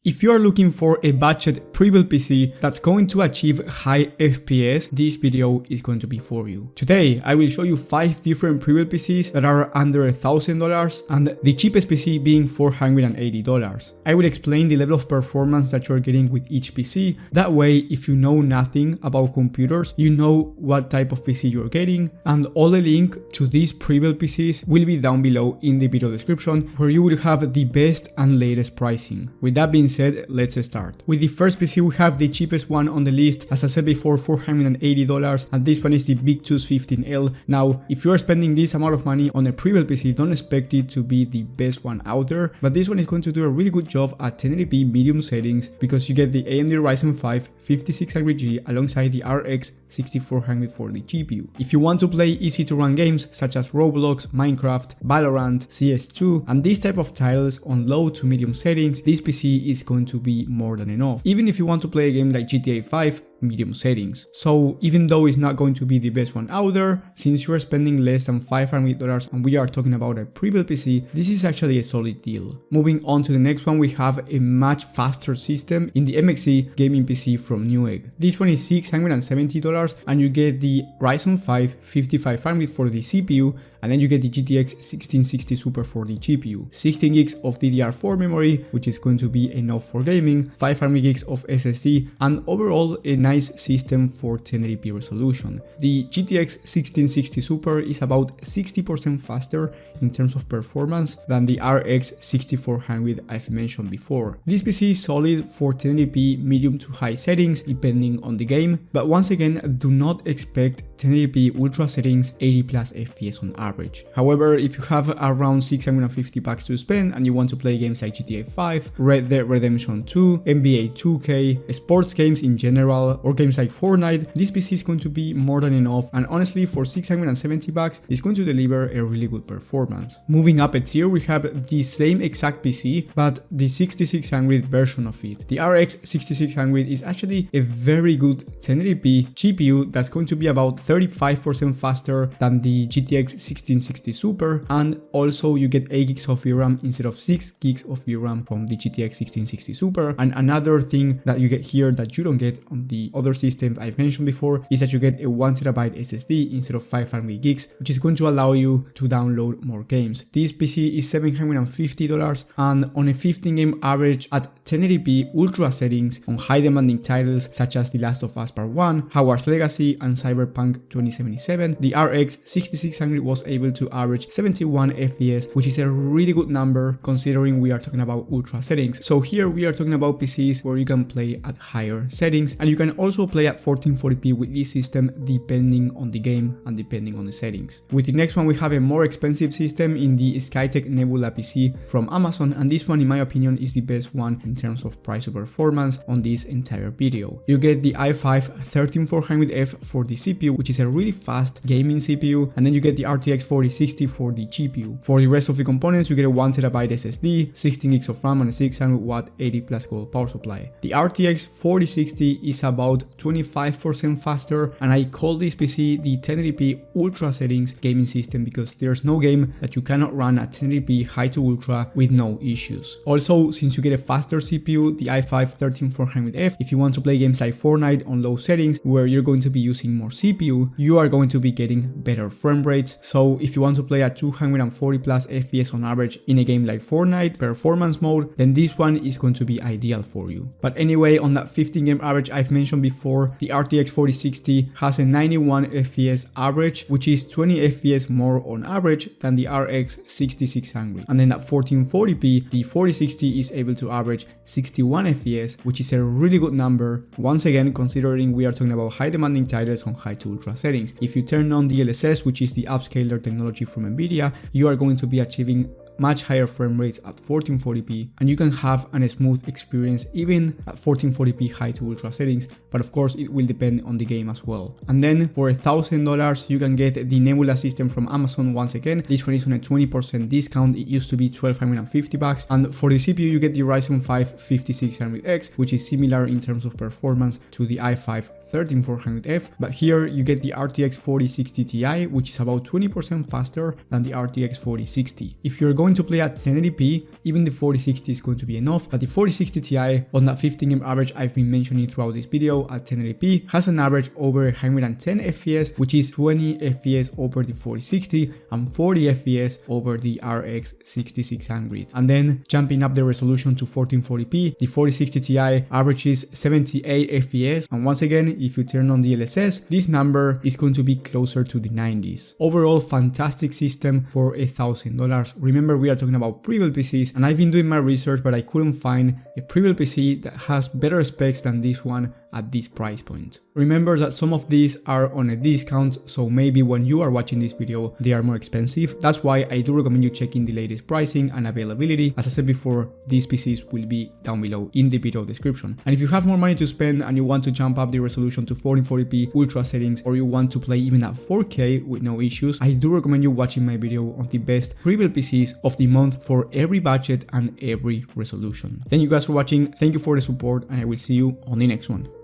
If you are looking for a budget pre-built PC that's going to achieve high FPS, this video is going to be for you. Today, I will show you 5 different pre-built PCs that are under $1,000 and the cheapest PC being $480. I will explain the level of performance that you're getting with each PC. That way, if you know nothing about computers, you know what type of PC you're getting, and all the link to these pre-built PCs will be down below in the video description, where you will have the best and latest pricing. With that being said, let's start. With the first PC, we have the cheapest one on the list, as I said before, $480, and this one is the Big Tooth 15L. Now, if you are spending this amount of money on a pre-built PC, don't expect it to be the best one out there, but this one is going to do a really good job at 1080p medium settings because you get the AMD Ryzen 5 5600G alongside the RX 6400 for the GPU. If you want to play easy to run games such as Roblox, Minecraft, Valorant, CS2, and these type of titles on low to medium settings, this PC is going to be more than enough. Even if you want to play a game like GTA 5, medium settings. So even though it's not going to be the best one out there, since you are spending less than $500 and we are talking about a pre-built PC, this is actually a solid deal. Moving on to the next one, we have a much faster system in the MXC gaming PC from Newegg. This one is $670 and you get the Ryzen 5 5500 for the CPU, and then you get the GTX 1660 Super for the GPU, 16 gigs of DDR4 memory, which is going to be enough for gaming, 500 gigs of SSD, and overall a nice system for 1080p resolution. The GTX 1660 Super is about 60% faster in terms of performance than the RX 6400 I've mentioned before. This PC is solid for 1080p medium to high settings depending on the game, but once again, do not expect 1080p ultra settings 80 plus FPS on average. However, if you have around $650 to spend and you want to play games like GTA 5, Red Dead Redemption 2, NBA 2K, sports games in general, or games like Fortnite, this PC is going to be more than enough, and honestly for $670 it's going to deliver a really good performance. Moving up a tier, we have the same exact PC but the 6600 version of it. The RX 6600 is actually a very good 1080p GPU that's going to be about 35% faster than the GTX 1660 Super, and also you get 8 gigs of VRAM instead of 6 gigs of VRAM from the GTX 1660 Super. And another thing that you get here that you don't get on the other systems I've mentioned before is that you get a 1TB SSD instead of 500 gigs, which is going to allow you to download more games. This PC is $750 and on a 15 game average at 1080p ultra settings on high demanding titles such as The Last of Us Part 1, Hogwarts Legacy, and Cyberpunk 2077, the RX 6600 was able to average 71 FPS, which is a really good number considering we are talking about ultra settings. So here we are talking about PCs where you can play at higher settings, and you can also play at 1440p with this system depending on the game and depending on the settings. With the next one, we have a more expensive system in the Skytech Nebula PC from Amazon, and this one in my opinion is the best one in terms of price to performance on this entire video. You get the i5 13400F for the CPU, which is a really fast gaming CPU, and then you get the RTX 4060 for the GPU. For the rest of the components, you get a 1TB SSD, 16 gigs of RAM, and a 600 watt 80 plus volt power supply. The RTX 4060 is about 25% faster, and I call this PC the 1080p ultra settings gaming system because there's no game that you cannot run at 1080p high to ultra with no issues. Also, since you get a faster CPU, the i5 13400F, if you want to play games like Fortnite on low settings where you're going to be using more CPU, you are going to be getting better frame rates. So if you want to play at 240 plus FPS on average in a game like Fortnite performance mode, then this one is going to be ideal for you. But anyway, on that 15 game average I've mentioned before, the RTX 4060 has a 91 FPS average, which is 20 FPS more on average than the RX 6600. And then at 1440p, the 4060 is able to average 61 FPS, which is a really good number, once again considering we are talking about high demanding titles on high to ultra settings. If you turn on DLSS, which is the upscaler technology from Nvidia, you are going to be achieving much higher frame rates at 1440p, and you can have a smooth experience even at 1440p high to ultra settings, but of course it will depend on the game as well. And then for $1,000 you can get the Nebula system from Amazon. Once again, this one is on a 20% discount. It used to be $1,250, and for the CPU you get the Ryzen 5 5600X, which is similar in terms of performance to the i5 13400F, but here you get the RTX 4060 Ti, which is about 20% faster than the RTX 4060. If you're going to play at 1080p, even the 4060 is going to be enough, but the 4060 Ti on that 15 average I've been mentioning throughout this video at 1080p has an average over 110 FPS, which is 20 FPS over the 4060 and 40 FPS over the RX 6600. And then jumping up the resolution to 1440p, the 4060 Ti averages 78 FPS, and once again, if you turn on the LSS, this number is going to be closer to the 90s. Overall, fantastic system for $1,000. Remember, we are talking about pre-built PCs, and I've been doing my research, but I couldn't find a pre-built PC that has better specs than this one at this price point. Remember that some of these are on a discount, so maybe when you are watching this video they are more expensive. That's why I do recommend you checking the latest pricing and availability. As I said before, these PCs will be down below in the video description. And if you have more money to spend and you want to jump up the resolution to 1440p ultra settings, or you want to play even at 4K with no issues, I do recommend you watching my video on the best pre-built PCs of the month for every budget and every resolution. Thank you guys for watching, thank you for the support, and I will see you on the next one.